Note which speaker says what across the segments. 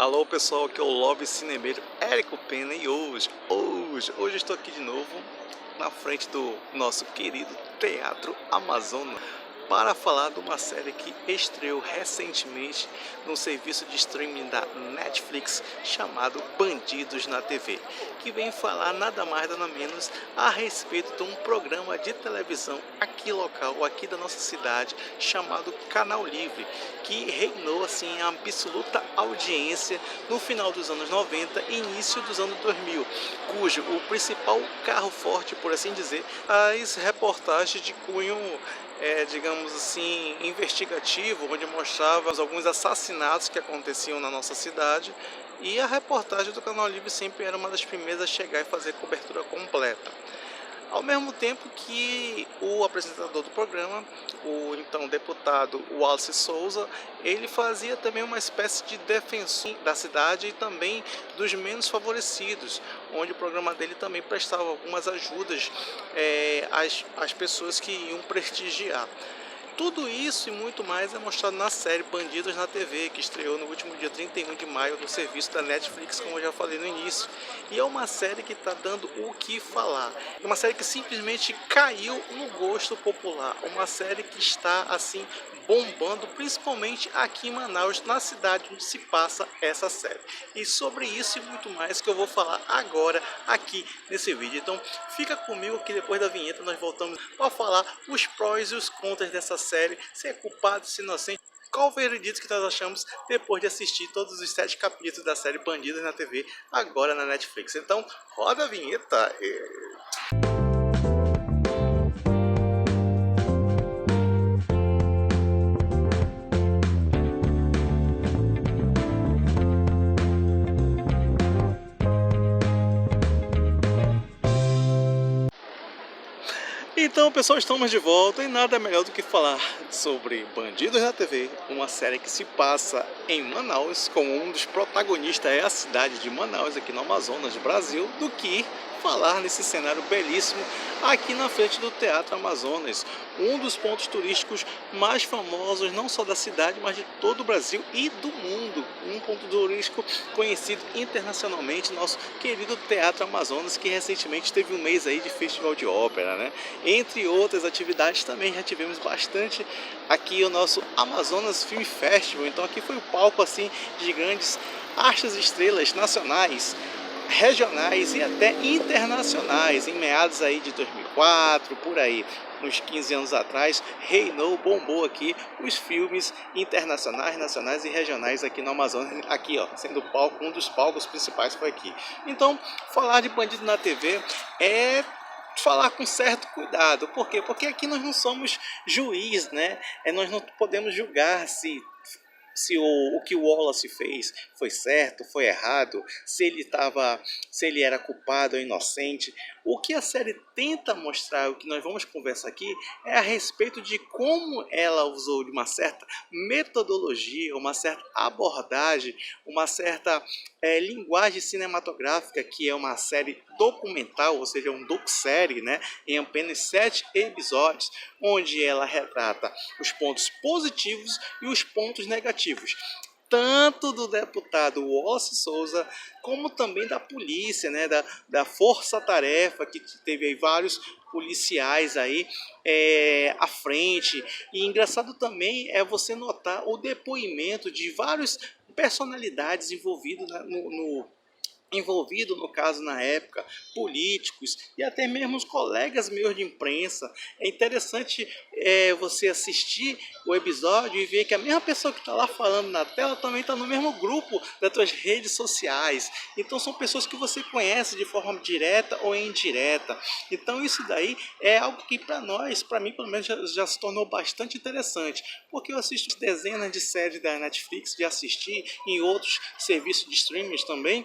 Speaker 1: Alô pessoal, aqui é o Love Cinemeiro Érico Pena e hoje eu estou aqui de novo na frente do nosso querido Teatro Amazonas para falar de uma série que estreou recentemente no serviço de streaming da Netflix chamado Bandidos na TV, que vem falar nada mais nada menos a respeito de um programa de televisão aqui local, aqui da nossa cidade, chamado Canal Livre, que reinou assim a absoluta audiência no final dos anos 90 e início dos anos 2000, cujo o principal carro forte, por assim dizer, as reportagens de cunho digamos assim, investigativo, onde mostrava alguns assassinatos que aconteciam na nossa cidade, e a reportagem do Canal Livre sempre era uma das primeiras a chegar e fazer cobertura completa. Ao mesmo tempo que o apresentador do programa, o então deputado Wallace Souza, ele fazia também uma espécie de defensor da cidade e também dos menos favorecidos, onde o programa dele também prestava algumas ajudas às pessoas que iam prestigiar. Tudo isso e muito mais é mostrado na série Bandidos na TV, que estreou no último dia 31 de maio no serviço da Netflix, como eu já falei no início. E é uma série que está dando o que falar. É uma série que simplesmente caiu no gosto popular. Uma série que está, assim, bombando, principalmente aqui em Manaus, na cidade onde se passa essa série. E sobre isso e muito mais que eu vou falar agora aqui nesse vídeo. Então fica comigo que depois da vinheta nós voltamos para falar os prós e os contras dessa série, se é culpado, se é inocente. Qual o veredito que nós achamos depois de assistir todos os 7 capítulos da série Bandidos na TV, agora na Netflix. Então roda a vinheta. Então, pessoal, estamos de volta e nada melhor do que falar sobre Bandidos na TV, uma série que se passa em Manaus, com um dos protagonistas é a cidade de Manaus, aqui no Amazonas, Brasil, do que falar nesse cenário belíssimo aqui na frente do Teatro Amazonas, um dos pontos turísticos mais famosos não só da cidade, mas de todo o Brasil e do mundo, um ponto turístico conhecido internacionalmente, nosso querido Teatro Amazonas, que recentemente teve um mês aí de festival de ópera, né? Entre outras atividades também já tivemos bastante aqui o nosso Amazonas Film Festival, então aqui foi o palco assim de grandes astros e estrelas nacionais, regionais e até internacionais, em meados aí de 2004, por aí, uns 15 anos atrás, reinou, bombou aqui os filmes internacionais, nacionais e regionais aqui no Amazonas, aqui ó, sendo o palco, um dos palcos principais foi aqui. Então, falar de Bandido na TV é falar com certo cuidado. Por quê? Porque aqui nós não somos juiz, né? Nós não podemos julgar se o que o Wallace fez foi certo, foi errado, se ele era culpado ou inocente. O que a série tenta mostrar, o que nós vamos conversar aqui, é a respeito de como ela usou de uma certa metodologia, uma certa abordagem, uma certa linguagem cinematográfica, que é uma série documental, ou seja, um docu-série, né, em apenas 7 episódios, onde ela retrata os pontos positivos e os pontos negativos, tanto do deputado Wallace Souza, como também da polícia, né, da força-tarefa, que teve aí vários policiais aí à frente. E engraçado também é você notar o depoimento de várias personalidades envolvidas envolvido no caso na época, políticos e até mesmo os colegas meus de imprensa. É interessante você assistir o episódio e ver que a mesma pessoa que está lá falando na tela também está no mesmo grupo das suas redes sociais. Então são pessoas que você conhece de forma direta ou indireta. Então isso daí é algo que para nós, para mim pelo menos, já se tornou bastante interessante, porque eu assisto dezenas de séries da Netflix, de assistir em outros serviços de streaming também,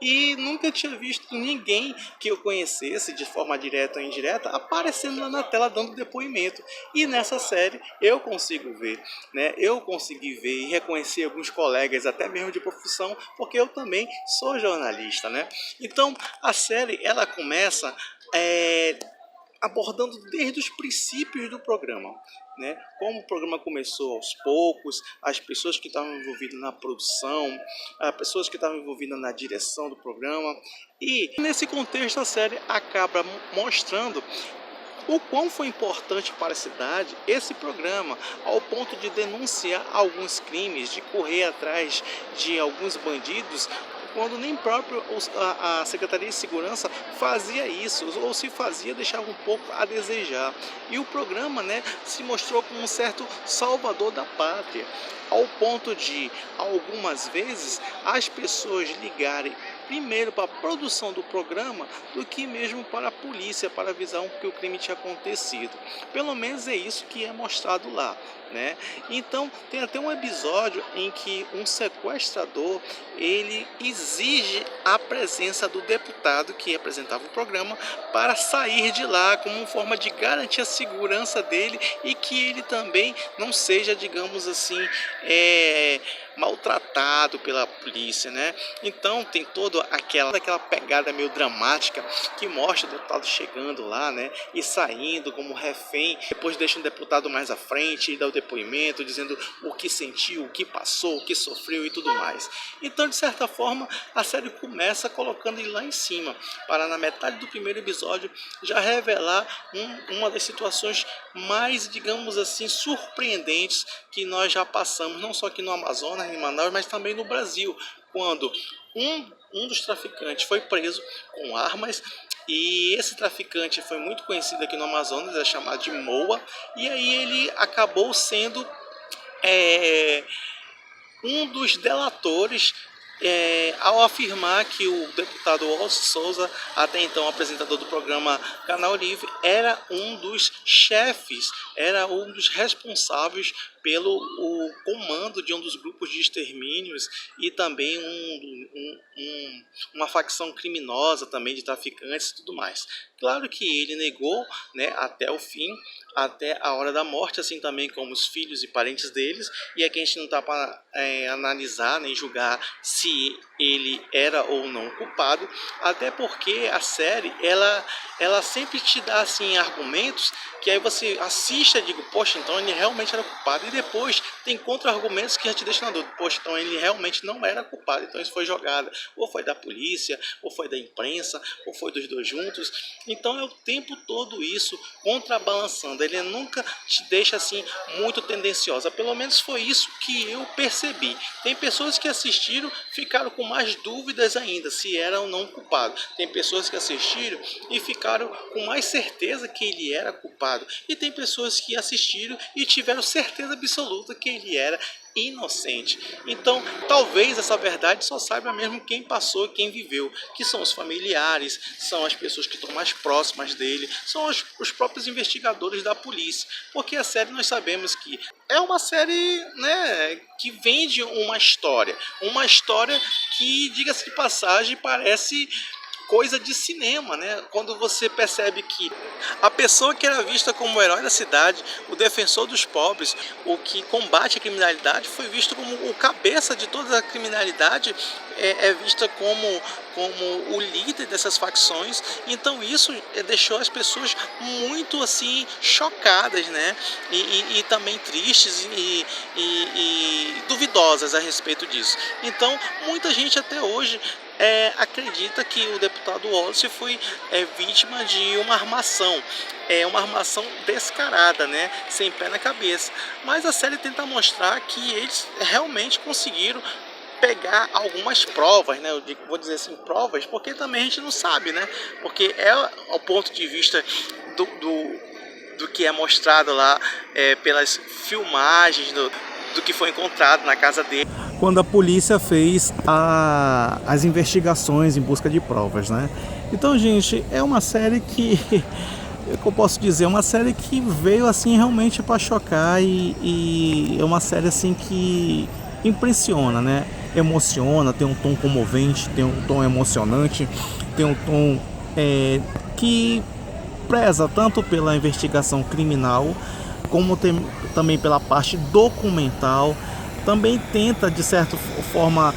Speaker 1: e nunca tinha visto ninguém que eu conhecesse de forma direta ou indireta aparecendo lá na tela dando depoimento. E nessa série eu consigo ver, né? Eu consegui ver e reconhecer alguns colegas até mesmo de profissão, porque eu também sou jornalista, né? Então a série ela começa abordando desde os princípios do programa, né? Como o programa começou aos poucos, as pessoas que estavam envolvidas na produção, as pessoas que estavam envolvidas na direção do programa. E nesse contexto a série acaba mostrando o quão foi importante para a cidade esse programa, ao ponto de denunciar alguns crimes, de correr atrás de alguns bandidos, quando nem próprio a Secretaria de Segurança fazia isso, ou se fazia, deixava um pouco a desejar. E o programa, né, se mostrou como um certo salvador da pátria, ao ponto de, algumas vezes, as pessoas ligarem primeiro para a produção do programa do que mesmo para a polícia, para avisar que o crime tinha acontecido. Pelo menos é isso que é mostrado lá, né? Então tem até um episódio em que um sequestrador ele exige a presença do deputado que apresentava o programa para sair de lá, como uma forma de garantir a segurança dele e que ele também não seja, digamos assim, maltratado pela polícia, né? Então tem toda aquela pegada meio dramática que mostra o deputado chegando lá, né, e saindo como refém, depois deixa um deputado mais à frente e dá o depoimento dizendo o que sentiu, o que passou, o que sofreu e tudo mais. Então, de certa forma, a série começa colocando ele lá em cima, para na metade do primeiro episódio já revelar uma das situações mais, digamos assim, surpreendentes que nós já passamos, não só aqui no Amazonas, em Manaus, mas também no Brasil, quando um dos traficantes foi preso com armas. E esse traficante foi muito conhecido aqui no Amazonas, é chamado de Moa, e aí ele acabou sendo um dos delatores ao afirmar que o deputado Wallace Souza, até então apresentador do programa Canal Livre, era um dos chefes, era um dos responsáveis pelo o comando de um dos grupos de extermínios e também uma facção criminosa também de traficantes e tudo mais. Claro que ele negou, né, até o fim, até a hora da morte, assim também como os filhos e parentes deles, e aqui a gente não está para analisar nem julgar se ele era ou não culpado, até porque a série ela sempre te dá assim argumentos que aí você assiste e digo, poxa, então ele realmente era culpado, e depois tem contra-argumentos que já te deixam na dúvida, poxa, então ele realmente não era culpado, então isso foi jogada, ou foi da polícia, ou foi da imprensa, ou foi dos dois juntos. Então é o tempo todo isso contrabalançando, ele nunca te deixa assim muito tendenciosa, pelo menos foi isso que eu percebi. Tem pessoas que assistiram, ficaram com mais dúvidas ainda se era ou não culpado, tem pessoas que assistiram e ficaram com mais certeza que ele era culpado, e tem pessoas que assistiram e tiveram certeza absoluta que ele era inocente. Então talvez essa verdade só saiba mesmo quem passou e quem viveu, que são os familiares, são as pessoas que estão mais próximas dele, são os próprios investigadores da polícia, porque a série nós sabemos que é uma série, né, que vende uma história que, diga-se de passagem, parece coisa de cinema, né? Quando você percebe que a pessoa que era vista como o herói da cidade, o defensor dos pobres, o que combate a criminalidade, foi visto como o cabeça de toda a criminalidade, é vista como o líder dessas facções. Então isso deixou as pessoas muito assim chocadas, né? E também tristes e duvidosas a respeito disso. Então muita gente até hoje acredita que o deputado Wallace foi vítima de uma armação, uma armação descarada, né, sem pé na cabeça. Mas a série tenta mostrar que eles realmente conseguiram pegar algumas provas, né, eu vou dizer assim, provas, porque também a gente não sabe, né, porque ao ponto de vista do que é mostrado lá pelas filmagens do que foi encontrado na casa dele, quando a polícia fez as investigações em busca de provas, né? Então, gente, é uma série que eu posso dizer, uma série que veio assim realmente para chocar, e é uma série assim que impressiona, né? Emociona, tem um tom comovente, tem um tom emocionante, tem um tom que preza tanto pela investigação criminal como também pela parte documental. Também tenta, de certa forma,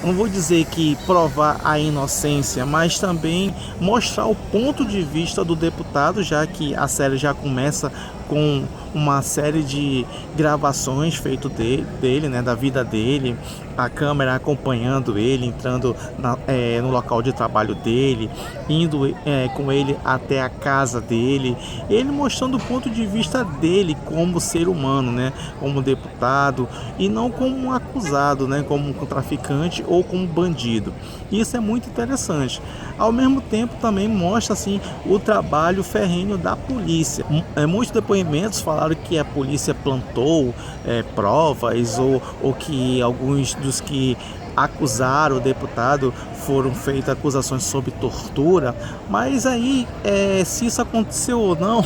Speaker 2: não vou dizer que provar a inocência, mas também mostrar o ponto de vista do deputado, já que a série já começa com uma série de gravações feito dele, né, da vida dele, a câmera acompanhando ele, entrando no local de trabalho dele, indo com ele até a casa dele, ele mostrando o ponto de vista dele como ser humano, né, como deputado, e não como um acusado, né, como um traficante ou como bandido. Isso é muito interessante. Ao mesmo tempo também mostra assim o trabalho ferrenho da polícia. Muitos depoimentos falaram que a polícia plantou provas ou que alguns dos que acusaram o deputado foram feitas acusações sobre tortura, mas aí se isso aconteceu ou não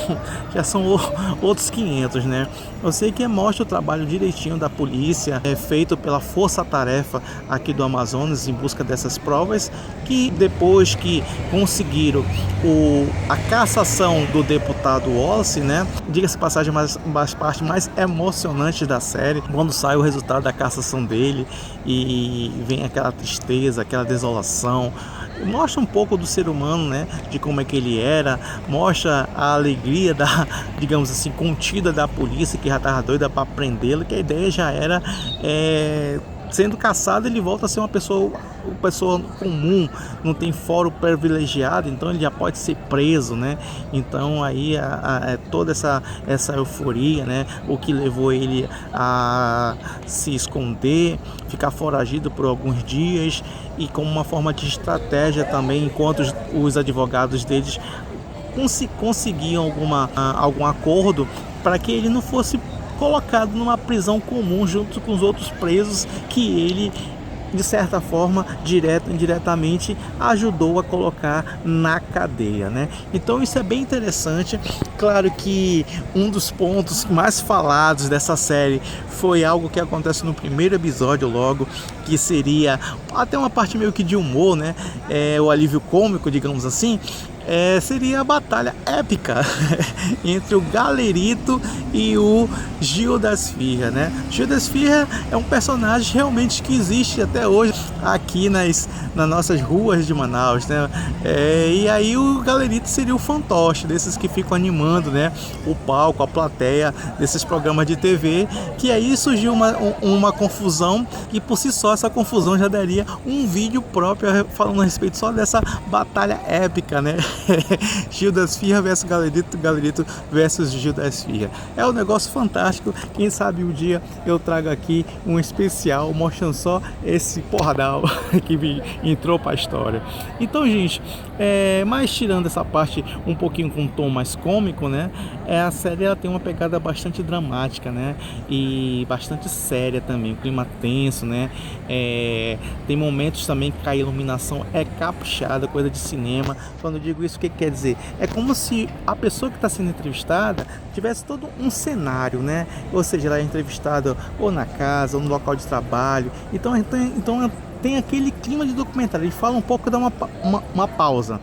Speaker 2: já são outros 500, né? Eu sei que mostra o trabalho direitinho da polícia, feito pela força-tarefa aqui do Amazonas em busca dessas provas, que depois que conseguiram a cassação do deputado Wallace, né? Diga-se passagem, mais parte mais emocionante da série, quando sai o resultado da cassação dele e vem aquela tristeza, aquela desolação. Mostra um pouco do ser humano, né, de como é que ele era, mostra a alegria digamos assim, contida da polícia, que já estava doida para prendê-lo, que a ideia já era, sendo caçado, ele volta a ser uma pessoa comum, não tem fórum privilegiado, então ele já pode ser preso, né? Então aí toda essa euforia, né? O que levou ele a se esconder, ficar foragido por alguns dias, e como uma forma de estratégia também, enquanto os advogados deles conseguiam algum acordo para que ele não fosse colocado numa prisão comum junto com os outros presos que ele, de certa forma, direta ou indiretamente, ajudou a colocar na cadeia, né? Então isso é bem interessante. Claro que um dos pontos mais falados dessa série foi algo que acontece no primeiro episódio logo, que seria até uma parte meio que de humor, né? O alívio cômico, digamos assim. Seria a batalha épica entre o Galerito e o Gil da Esfirra, né? Gil da Esfirra é um personagem realmente que existe até hoje aqui nas nossas ruas de Manaus, né? E aí o Galerito seria o fantoche desses que ficam animando, né, o palco, a plateia desses programas de TV, que aí surgiu uma confusão, e por si só essa confusão já daria um vídeo próprio falando a respeito só dessa batalha épica, né? Gil da Esfirra versus Galerito, Galerito versus Gil da Esfirra. É um negócio fantástico. Quem sabe um dia eu trago aqui um especial mostrando só esse porradal que entrou para a história. Então, gente, mas tirando essa parte um pouquinho com um tom mais cômico, né? A série ela tem uma pegada bastante dramática, né? E bastante séria também, um clima tenso, né? Tem momentos também que a iluminação é caprichada, coisa de cinema. Quando eu digo isso, o que quer dizer? É como se a pessoa que está sendo entrevistada tivesse todo um cenário, né? Ou seja, ela é entrevistada ou na casa, ou no local de trabalho. Então tem aquele clima de documentário. Ele fala um pouco, dá uma pausa.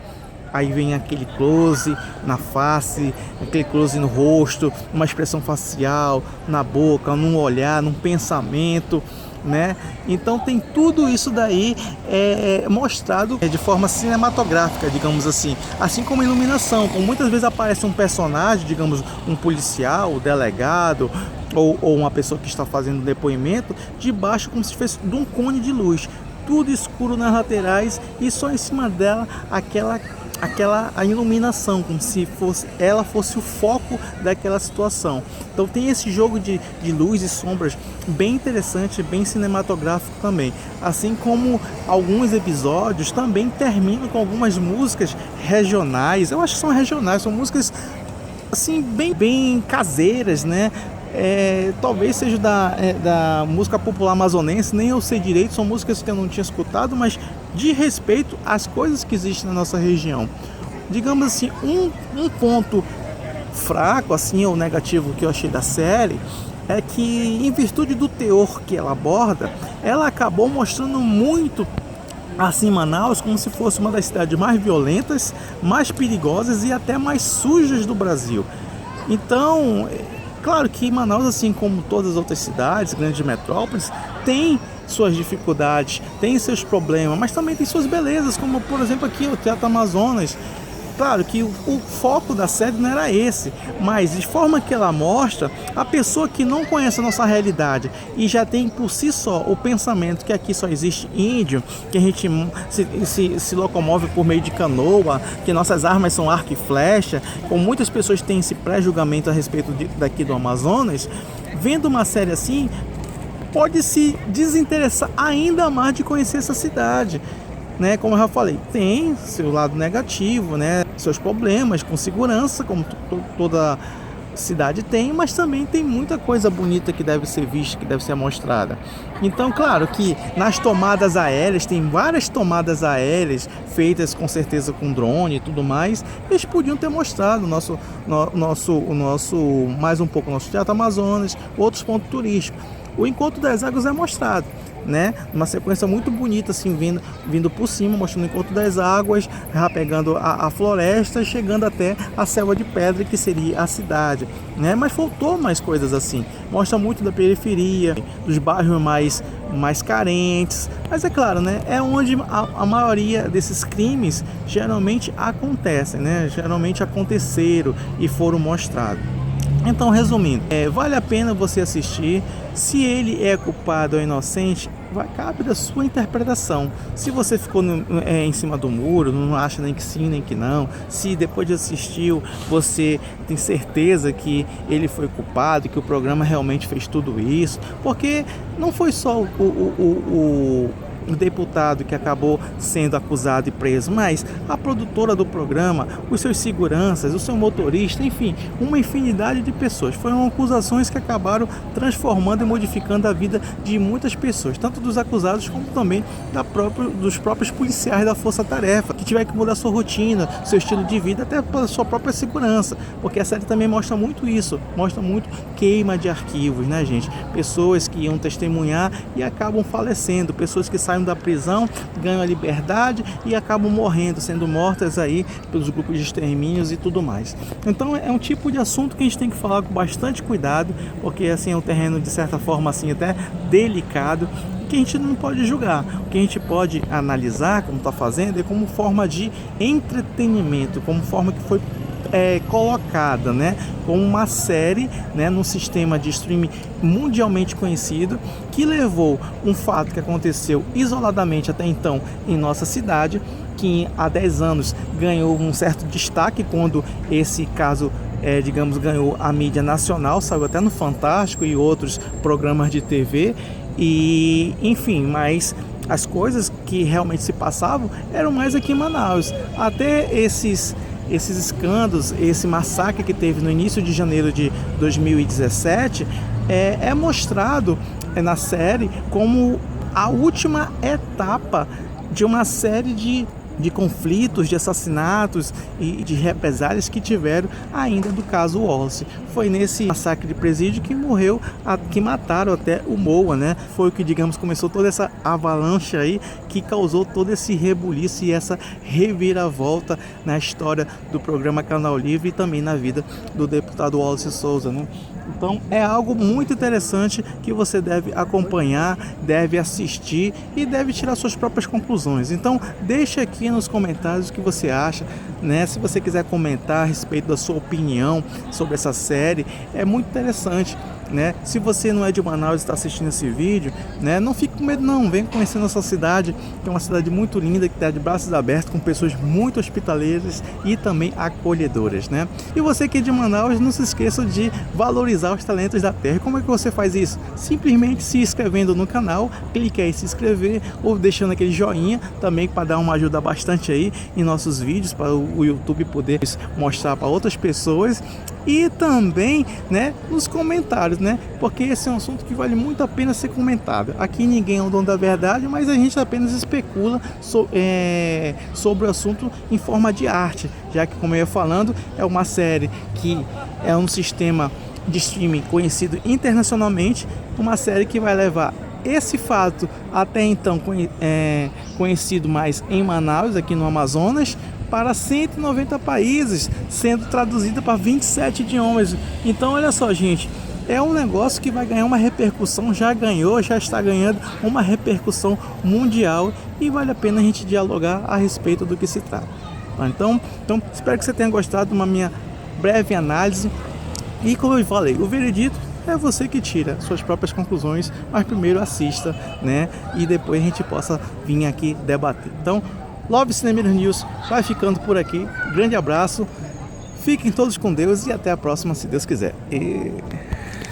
Speaker 2: Aí vem aquele close na face, aquele close no rosto, uma expressão facial, na boca, num olhar, num pensamento, né? Então tem tudo isso daí mostrado de forma cinematográfica, digamos assim como a iluminação, como muitas vezes aparece um personagem, digamos um policial, um delegado ou uma pessoa que está fazendo um depoimento, debaixo como se fosse de um cone de luz, tudo escuro nas laterais e só em cima dela a iluminação, como se ela fosse o foco daquela situação. Então tem esse jogo de luz e sombras bem interessante, bem cinematográfico também. Assim como alguns episódios também terminam com algumas músicas regionais. Eu acho que são regionais, são músicas assim bem caseiras, né? Talvez seja da música popular amazonense, nem eu sei direito, são músicas que eu não tinha escutado, mas de respeito às coisas que existem na nossa região. Digamos assim, um ponto fraco assim, ou negativo que eu achei da série é que, em virtude do teor que ela aborda, ela acabou mostrando muito assim Manaus como se fosse uma das cidades mais violentas, mais perigosas e até mais sujas do Brasil. Então, claro que Manaus, assim como todas as outras cidades, grandes metrópoles, tem suas dificuldades, tem seus problemas, mas também tem suas belezas, como por exemplo aqui o Teatro Amazonas. Claro que o foco da série não era esse, mas de forma que ela mostra, a pessoa que não conhece a nossa realidade e já tem por si só o pensamento que aqui só existe índio, que a gente se locomove por meio de canoa, que nossas armas são arco e flecha, como muitas pessoas têm esse pré-julgamento a respeito daqui do Amazonas, vendo uma série assim, pode se desinteressar ainda mais de conhecer essa cidade. Né, como eu já falei, tem seu lado negativo, né, seus problemas com segurança, como toda cidade tem, mas também tem muita coisa bonita que deve ser vista, que deve ser mostrada. Então, claro que nas tomadas aéreas, tem várias tomadas aéreas feitas com certeza com drone e tudo mais, eles podiam ter mostrado mais um pouco o nosso Teatro Amazonas, outros pontos turísticos. O Encontro das Águas é mostrado, né? Uma sequência muito bonita, assim, vindo por cima, mostrando o Encontro das Águas, já pegando a floresta e chegando até a selva de pedra, que seria a cidade, né? Mas faltou mais coisas assim. Mostra muito da periferia, dos bairros mais carentes. Mas é claro, né? É onde a maioria desses crimes geralmente acontecem, né? Geralmente aconteceram e foram mostrados. Então, resumindo, vale a pena você assistir. Se ele é culpado ou inocente, cabe da sua interpretação. Se você ficou em cima do muro, não acha nem que sim, nem que não, se depois de assistir você tem certeza que ele foi culpado, que o programa realmente fez tudo isso, porque não foi só o deputado que acabou sendo acusado e preso, mas a produtora do programa, os seus seguranças, o seu motorista, enfim, uma infinidade de pessoas. Foram acusações que acabaram transformando e modificando a vida de muitas pessoas, tanto dos acusados como também dos próprios policiais da Força Tarefa, que tiveram que mudar sua rotina, seu estilo de vida, até para sua própria segurança, porque a série também mostra muito isso, mostra muito queima de arquivos, né, gente? Pessoas que iam testemunhar e acabam falecendo, pessoas que saem da prisão, ganham a liberdade e acabam morrendo, sendo mortas aí pelos grupos de extermínios e tudo mais. Então é um tipo de assunto que a gente tem que falar com bastante cuidado, porque assim é um terreno de certa forma assim até delicado, que a gente não pode julgar. O que a gente pode analisar, como está fazendo, é como forma de entretenimento, como forma que foi colocada, né, como uma série, né, num sistema de streaming mundialmente conhecido, que levou um fato que aconteceu isoladamente até então em nossa cidade, que há 10 anos ganhou um certo destaque quando esse caso digamos, ganhou a mídia nacional, saiu até no Fantástico e outros programas de TV, e enfim, mas as coisas que realmente se passavam eram mais aqui em Manaus. Até esses escândalos, esse massacre que teve no início de janeiro de 2017, é mostrado na série como a última etapa de uma série de conflitos, de assassinatos e de represálias que tiveram ainda do caso Wallace. Foi nesse massacre de presídio que que mataram até o Moa, né? Foi o que, digamos, começou toda essa avalanche aí, que causou todo esse rebuliço e essa reviravolta na história do programa Canal Livre e também na vida do deputado Wallace Souza, né? Então é algo muito interessante que você deve acompanhar, deve assistir e deve tirar suas próprias conclusões. Então deixa aqui nos comentários o que você acha, né? Se você quiser comentar a respeito da sua opinião sobre essa série, é muito interessante, né? Se você não é de Manaus e está assistindo esse vídeo, né, não fique com medo não, vem conhecer nossa cidade, que é uma cidade muito linda, que está de braços abertos, com pessoas muito hospitaleiras e também acolhedoras, né? E você que é de Manaus, não se esqueça de valorizar os talentos da terra. Como é que você faz isso? Simplesmente se inscrevendo no canal, clique aí em se inscrever ou deixando aquele joinha também, para dar uma ajuda bastante aí em nossos vídeos, para o YouTube poder mostrar para outras pessoas. E também, né, nos comentários, né, porque esse é um assunto que vale muito a pena ser comentado. Aqui ninguém é o dono da verdade, mas a gente apenas especula sobre o assunto em forma de arte, já que, como eu ia falando, é uma série que é um sistema de streaming conhecido internacionalmente, uma série que vai levar esse fato até então conhecido mais em Manaus, aqui no Amazonas, para 190 países, sendo traduzida para 27 idiomas. Então olha só, gente, é um negócio que vai ganhar uma repercussão, já ganhou, já está ganhando uma repercussão mundial e vale a pena a gente dialogar a respeito do que se trata. Então espero que você tenha gostado de uma minha breve análise e, como eu falei, o veredito é você que tira suas próprias conclusões, mas primeiro assista, né? E depois a gente possa vir aqui debater. Então, Love Cinema News vai ficando por aqui. Grande abraço, fiquem todos com Deus e até a próxima, se Deus quiser.